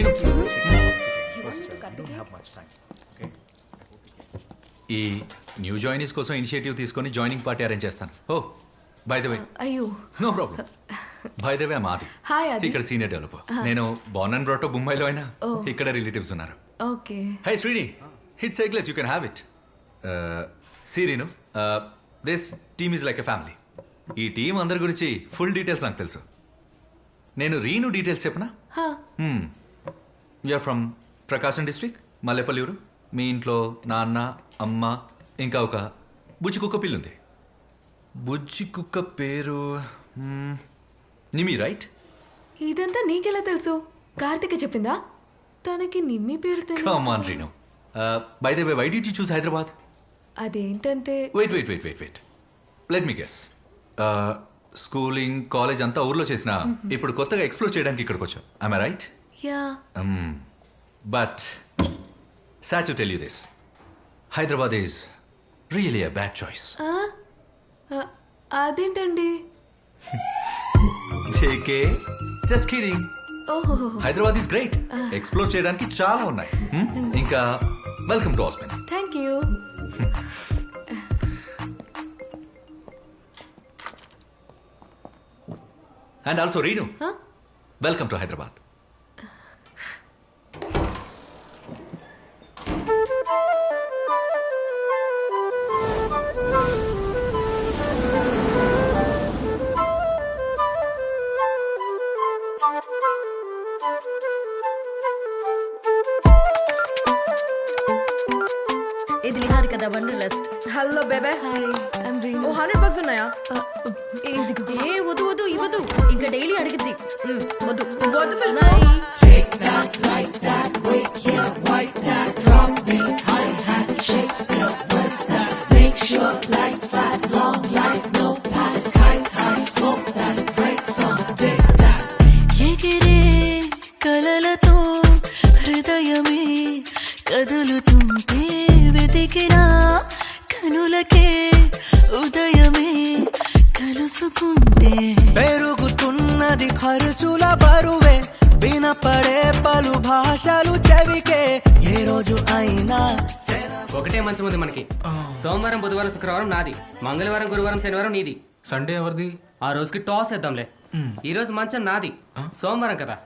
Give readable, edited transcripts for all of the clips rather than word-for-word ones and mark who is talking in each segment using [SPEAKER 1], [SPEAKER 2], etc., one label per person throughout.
[SPEAKER 1] రీను ఈ new joinees కోసం initiative తీసుకొని జాయినింగ్ పార్టీ అరేంజ్ చేస్తాను. ఓ బై ద వే,
[SPEAKER 2] అయ్యో
[SPEAKER 1] no problem. By the way మాది
[SPEAKER 2] హాయ్ ఆది.
[SPEAKER 1] ఇక్కడ సీనియర్ డెవలపర్. నేను బోర్న్ అండ్ బ్రాట్ ముంబైలో అయినా ఇక్కడ రిలేటివ్స్ ఉన్నారు.
[SPEAKER 2] Okay
[SPEAKER 1] hi Srini, it's eggless, you can have it. సీరీను, this team is like a family. ఈ టీం అందరి గురించి ఫుల్ డీటెయిల్స్ నాకు తెలుసు. నేను రీను డీటెయిల్స్ చెప్పనా? You're from Prakasam district, Mallepalli ఊరు. మీ ఇంట్లో నాన్న, అమ్మ, ఇంకా ఒక బుజ్జి కుక్క పిల్లి ఉంది. బుజ్జి కుక్క పేరు నిమి, రైట్?
[SPEAKER 2] ఇదంతా నీకెలా తెలుసు? కార్తిక చెప్పిందా? తనకి నిమ్మి పేరు
[SPEAKER 1] come on Reenu. By the way, why did you choose Hyderabad?
[SPEAKER 2] అదేంటంటే
[SPEAKER 1] wait let me guess. Schooling, college అంతా ఊర్లో చేసిన ఇప్పుడు కొత్తగా ఎక్స్ప్లోర్ చేయడానికి ఇక్కడికి వచ్చాం. I right?
[SPEAKER 2] Yeah.
[SPEAKER 1] But sad to tell you this, Hyderabad is really a bad choice.
[SPEAKER 2] అదేంటండి?
[SPEAKER 1] JK, just kidding.
[SPEAKER 2] ఓహో,
[SPEAKER 1] హైదరాబాద్ ఈజ్ గ్రేట్. ఎక్స్ప్లోర్ చేయడానికి చాలా ఉన్నాయి. ఇంకా welcome to Aspen.
[SPEAKER 2] Thank you.
[SPEAKER 1] And also Reenu, welcome to Hyderabad.
[SPEAKER 3] ఇది నిహారి కదా wanderlust.
[SPEAKER 4] Hello baby.
[SPEAKER 2] Hi, I'm Reenu.
[SPEAKER 4] Oh $100 ఉన్నాయా?
[SPEAKER 3] ఏ వద్దు వద్దు ఇవ్వదు, ఇంకా డైలీ అడిగిద్ది. వద్దు
[SPEAKER 4] వద్దు ఫిష్.
[SPEAKER 5] ఎగిరే కలలతో హృదయమే కదులుతుంటే వెతికిన కనులకే ఉదయమే కలుసుకుంటే
[SPEAKER 6] పెరుగుతున్నది ఖర్చుల బరువే, వినపడే పలు భాషలు చెవికే. ఏ రోజు అయినా
[SPEAKER 7] ఒకటే మంచం ఉంది మనకి. సోమవారం, బుధవారం, శుక్రవారం నాది, మంగళవారం, గురువారం, శనివారం నీది.
[SPEAKER 8] సండే ఎవరిది?
[SPEAKER 7] ఆ రోజుకి టాస్ వేద్దాంలే. ఈ రోజు మంచం నాది, సోమవారం కదా.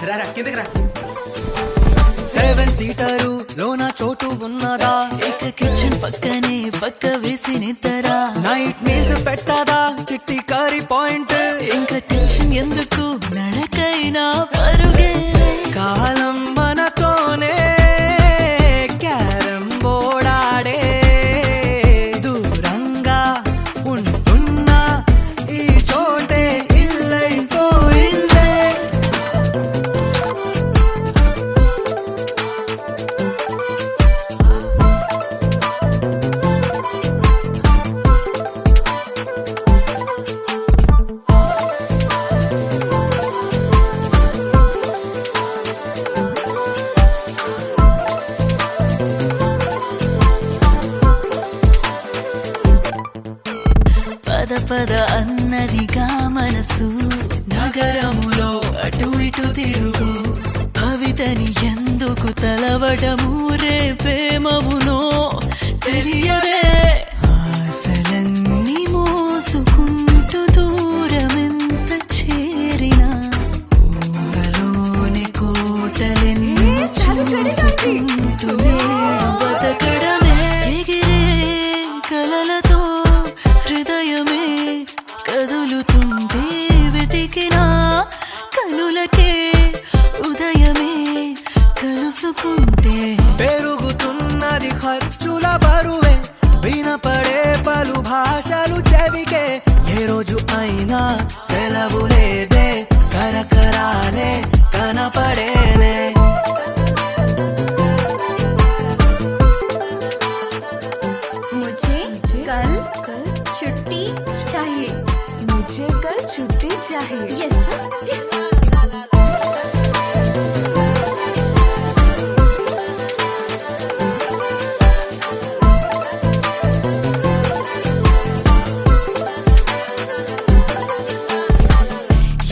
[SPEAKER 7] రా కిందకి రా.
[SPEAKER 6] 7 సీటరు లోన చోటు ఉన్నదా?
[SPEAKER 5] ఇక కిచెన్ పక్కనే పక్క వేసి నిద్దరా.
[SPEAKER 6] Night meals పెట్టదా? చిట్టి కర్రీ పాయింట్.
[SPEAKER 5] ఇంకా టెన్షన్ ఎందుకు, నడకైనా పరుగే.
[SPEAKER 6] కాలం మనతోనే క్యారం బోర్డాడే. దూరంగా ఉంటున్నా ఈ చోటే ఇల్లైపోయిందే.
[SPEAKER 5] పద పద అన్నదిగా మనసు, నగరములో అటు ఇటు తిరుగు. భవితని ఎందుకు తలవడము, రేపేమవునో తెలియదే. ఆశలన్నీ మోసుకుంటూ దూరమెంత చేరినా, ఊహలోని కోటలెన్నో చూసుకుంటూ నేడు బతకడమే. ఎగిరే కలలతో హృదయమే కదులుతుంటే వెతికిన కనులకే ఉదయమే కలుసుకుంటే.
[SPEAKER 6] పెరుగుతున్నది ఖర్చుల బరువే, వినపడే పలు భాషలు చెవికే. ఏ రోజు అయినా సెలవు లేదే, కరకరాలే కనపడేనే.
[SPEAKER 2] ముझे चाहिए
[SPEAKER 3] Yes.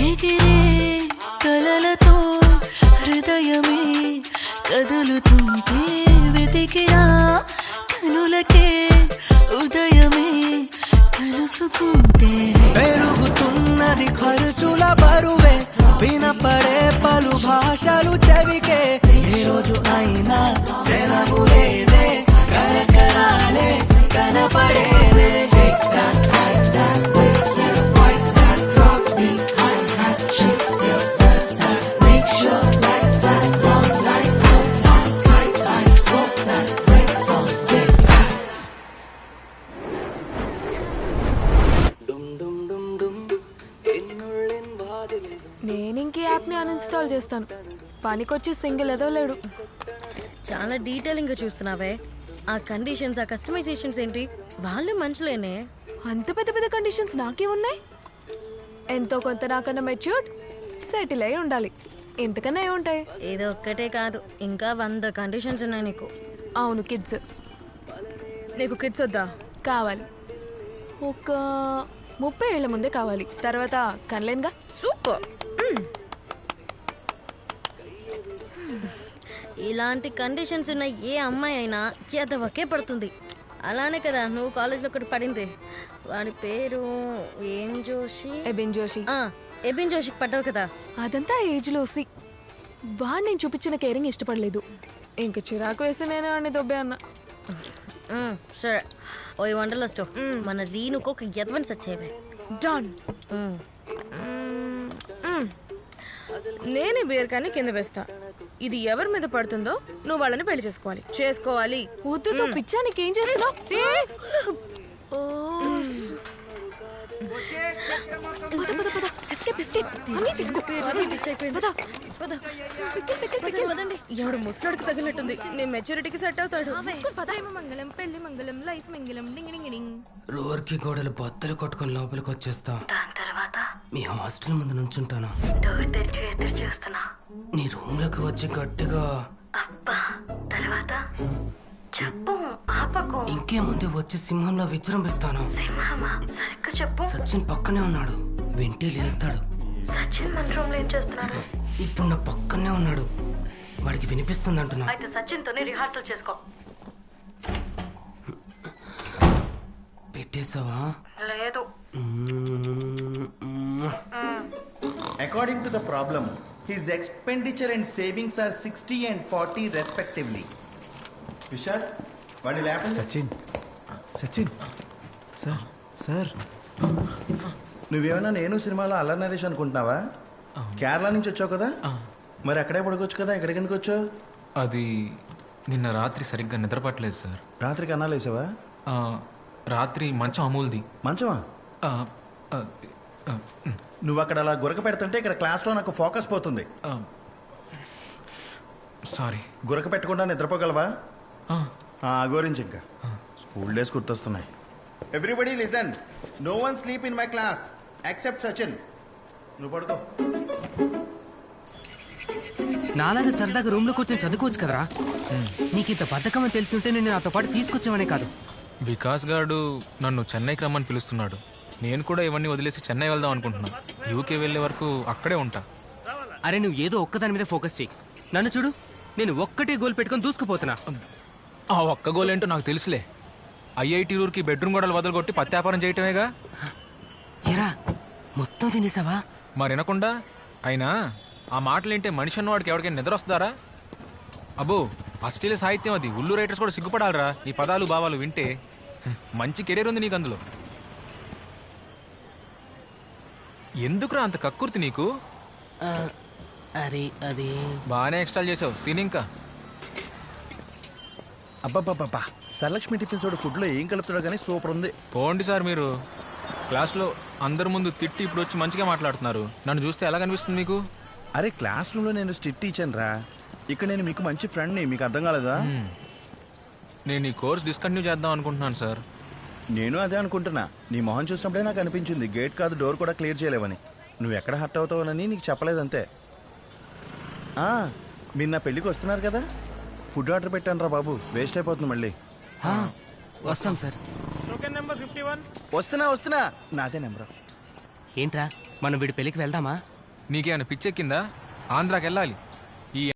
[SPEAKER 5] ఎగిరే కలలతో హృదయమే కదులుతుంటే వెతికినా కనులకే ఉదయమే కలుసుకుంటే
[SPEAKER 6] పెరుగుతున్నది ఖర్చుల బరువే వినపడే పలు భాషలు చెవికే ఏ రోజు అయినా సెలవు లేదే కరకరాలే కనపడేదే
[SPEAKER 2] నేను ఇంక యాప్ని అన్ఇన్స్టాల్ చేస్తాను. పనికొచ్చి సింగిల్ ఏదో లేడు.
[SPEAKER 3] చాలా డీటెయిలింగ్ గా చూస్తున్నావే. ఆ కండిషన్స్, ఆ కస్టమైజేషన్స్ ఏంటి? వాళ్ళు మనుషులేనే.
[SPEAKER 2] అంత పెద్ద పెద్ద కండిషన్స్ నాకే ఉన్నాయి. ఎంతో కొంత నాకన్నా మెచ్యూర్డ్, సెటిల్ అయి ఉండాలి. ఇంతకన్నా ఏ ఉంటాయి?
[SPEAKER 3] ఏదో ఒక్కటే కాదు, ఇంకా 100 కండిషన్స్ ఉన్నాయి నీకు.
[SPEAKER 2] అవును, కిడ్స్
[SPEAKER 4] నీకు కిడ్స్ వద్దా?
[SPEAKER 2] కావాలి. ఒక 30 ఏళ్ల ముందే కావాలి. తర్వాత కనలేనుగా.
[SPEAKER 4] సూపర్.
[SPEAKER 3] ఇలాంటి కండిషన్స్ ఉన్న ఏ అమ్మాయి అయినా ఎదవకే పడుతుంది. అలానే కదా నువ్వు కాలేజ్లో ఒకటి పడింది. వాడి పేరు ఏం జోషి?
[SPEAKER 2] ఎబిన్ జోషి.
[SPEAKER 3] ఎబిన్ జోషికి పడ్డావు కదా.
[SPEAKER 2] అదంతా ఏజ్లో సి. వాడు నేను చూపించిన కేరింగ్ ఇష్టపడలేదు. ఇంక చిరాకు వేసి నేను వాడిని దొబ్బే అన్నా.
[SPEAKER 3] సరే, ఓ వండర్లో స్టో మన రీనుకు ఒక ఎదవని సచ్చేవే.
[SPEAKER 4] డన్. నేనే బీరకాన్ని కింద వేస్తా. ఇది ఎవరి మీద పడుతుందో నువ్వు వాళ్ళని పెళ్లి చేసుకోవాలి.
[SPEAKER 2] వద్దుతో పిచ్చా, నీకేం చేస్తున్నావు?
[SPEAKER 4] ఎవడు ముసలాడికి తగిలినట్టుంది. నీ మెచ్యూరిటీకి సెట్ అవుతాడు. మంగళం పెళ్లి మంగళం లైఫ్ మంగళం డింగ్.
[SPEAKER 7] రోర్కి గోడలు బద్దలు కొట్టుకొని లోపలికి వచ్చేస్తా.
[SPEAKER 3] దాని తర్వాత
[SPEAKER 7] మీ హాస్టల్ ముందు నుంచుంటాను.
[SPEAKER 3] డోర్ తెరిచి ఎదురు చూస్తున్నా.
[SPEAKER 7] నీ రూమ్ లోకి వచ్చి గట్టిగా
[SPEAKER 3] అబ్బా, తర్వాత చెప్పు, ఆపకు.
[SPEAKER 7] ఇంకేముంది, వచ్చి సింహంలో విజృంభిస్తాను.
[SPEAKER 3] సింహమా? సరిగ్గా చెప్పు.
[SPEAKER 7] సచిన్ పక్కనే ఉన్నాడు. వింటే లేస్తాడు.
[SPEAKER 3] సచిన్ మన రూమ్ లో ఏం చేస్తున్నాడు?
[SPEAKER 7] ఇప్పుడు నా పక్కనే ఉన్నాడు. వాడికి వినిపిస్తుంది అంటున్నా.
[SPEAKER 3] అయితే సచిన్ తోనే రిహార్సల్ చేసుకో.
[SPEAKER 7] పెట్టేసావా?
[SPEAKER 3] లేదు.
[SPEAKER 8] According to the problem, his expenditure and savings are 60 and 40 respectively. Vishal, what will happen?
[SPEAKER 6] Sachin sir
[SPEAKER 8] నువ్వేమన్నా నేను సినిమాలో అల్లరి నరేష్ అనుకుంటున్నావా? కేరళ నుంచి వచ్చావు కదా, మరి అక్కడే పడుకోవచ్చు కదా, ఇక్కడికి ఎందుకు వచ్చావు?
[SPEAKER 9] అది నిన్న రాత్రి సరిగ్గా నిద్రపట్టలేదు సార్.
[SPEAKER 8] రాత్రికి అన్నాలు వేసావా?
[SPEAKER 9] రాత్రి మంచం అమూల్ది.
[SPEAKER 8] మంచమా? నువ్వు అక్కడ అలా గురక పెడుతుంటే ఇక్కడ క్లాస్లో నాకు ఫోకస్ పోతుంది.
[SPEAKER 9] సారీ.
[SPEAKER 8] గురక పెట్టకుండా నిద్రపోగలవా? గురించి ఇంకా స్కూల్ డేస్ గుర్తొస్తున్నాయి. Everybody listen, no one sleep in my class except Sachin. నువ్వు పడుకో.
[SPEAKER 7] నాలాగా సరదాగా రూమ్ లో కూర్చొని చదువుకోవచ్చు కదరా. నీకు ఇంత బద్ధకం అని తెలిసి నేను నాతో పాటు తీసుకొచ్చామనే కాదు.
[SPEAKER 9] వికాస్ గారు నన్ను చెన్నైకి రమ్మని పిలుస్తున్నాడు. నేను కూడా ఇవన్నీ వదిలేసి చెన్నై వెళ్దాం అనుకుంటున్నా. యూకే వెళ్ళే వరకు అక్కడే ఉంటా.
[SPEAKER 7] అరే నువ్వు ఏదో ఒక్కదాని మీద ఫోకస్ చేయి. నన్ను చూడు, నేను ఒక్కటే గోల్ పెట్టుకొని దూసుకుపోతున్నా.
[SPEAKER 9] ఆ ఒక్క గోల్ ఏంటో నాకు తెలుసులే. ఐఐటి ఊరికి బెడ్రూమ్ గోడలు వదలగొట్టి పత్యాపారం చేయటమేగా.
[SPEAKER 7] ఎరా మొత్తం వినేసావా?
[SPEAKER 9] మరి వినకుండా అయినా ఆ మాటలేంటే మనిషి అన్నవాడికి ఎవరికైనా నిద్ర వస్తుందారా? అబ్బో, అశ్లీల సాహిత్యం అది. ఉల్లు రైటర్స్ కూడా సిగ్గుపడాలరా ఈ పదాలు భావాలు వింటే. మంచి కెరీర్ ఉంది నీకు అందులో. ఎందుకురా అంత కక్కుర్తి నీకు?
[SPEAKER 7] అరే అది
[SPEAKER 9] బాగానే ఎక్స్ట్రాల్ చేసావు. తినింకా.
[SPEAKER 8] అబ్బాబ్బాబ్బా, సరలక్ష్మి టిఫిన్స్ వాడు ఫుడ్లో ఏం కలుపుతాడో కానీ సూపర్ ఉంది.
[SPEAKER 9] పోండి సార్, మీరు క్లాస్లో అందరి ముందు తిట్టి ఇప్పుడు వచ్చి మంచిగా మాట్లాడుతున్నారు. నన్ను చూస్తే ఎలా కనిపిస్తుంది మీకు?
[SPEAKER 8] అరే క్లాస్ రూమ్లో నేను స్ట్రిక్ట్ టీచర్ రా. ఇక్కడ నేను మీకు మంచి ఫ్రెండ్ని, మీకు అర్థం కాలేదా?
[SPEAKER 9] నేను ఈ కోర్స్ డిస్కంటిన్యూ చేద్దాం అనుకుంటున్నాను సార్.
[SPEAKER 8] నేను అదే అనుకుంటున్నా. నీ మొహం చూసినప్పుడే నాకు అనిపించింది గేట్ కాదు డోర్ కూడా క్లియర్ చేయలేవని. నువ్వు ఎక్కడ హర్ట్ అవుతావునని నీకు చెప్పలేదంతే. మీరు నా పెళ్ళికి వస్తున్నారు కదా, ఫుడ్ ఆర్డర్ పెట్టాను రా బాబు, వేస్ట్ అయిపోతుంది మళ్ళీ.
[SPEAKER 7] వస్తాం సార్.
[SPEAKER 8] వస్తున్నా నాదే నెంబర్.
[SPEAKER 7] ఏంట్రా మనం వీడి పెళ్ళికి వెళ్దామా?
[SPEAKER 9] నీకేమైనా పిచ్చెక్కిందా? ఆంధ్రాకి వెళ్ళాలి.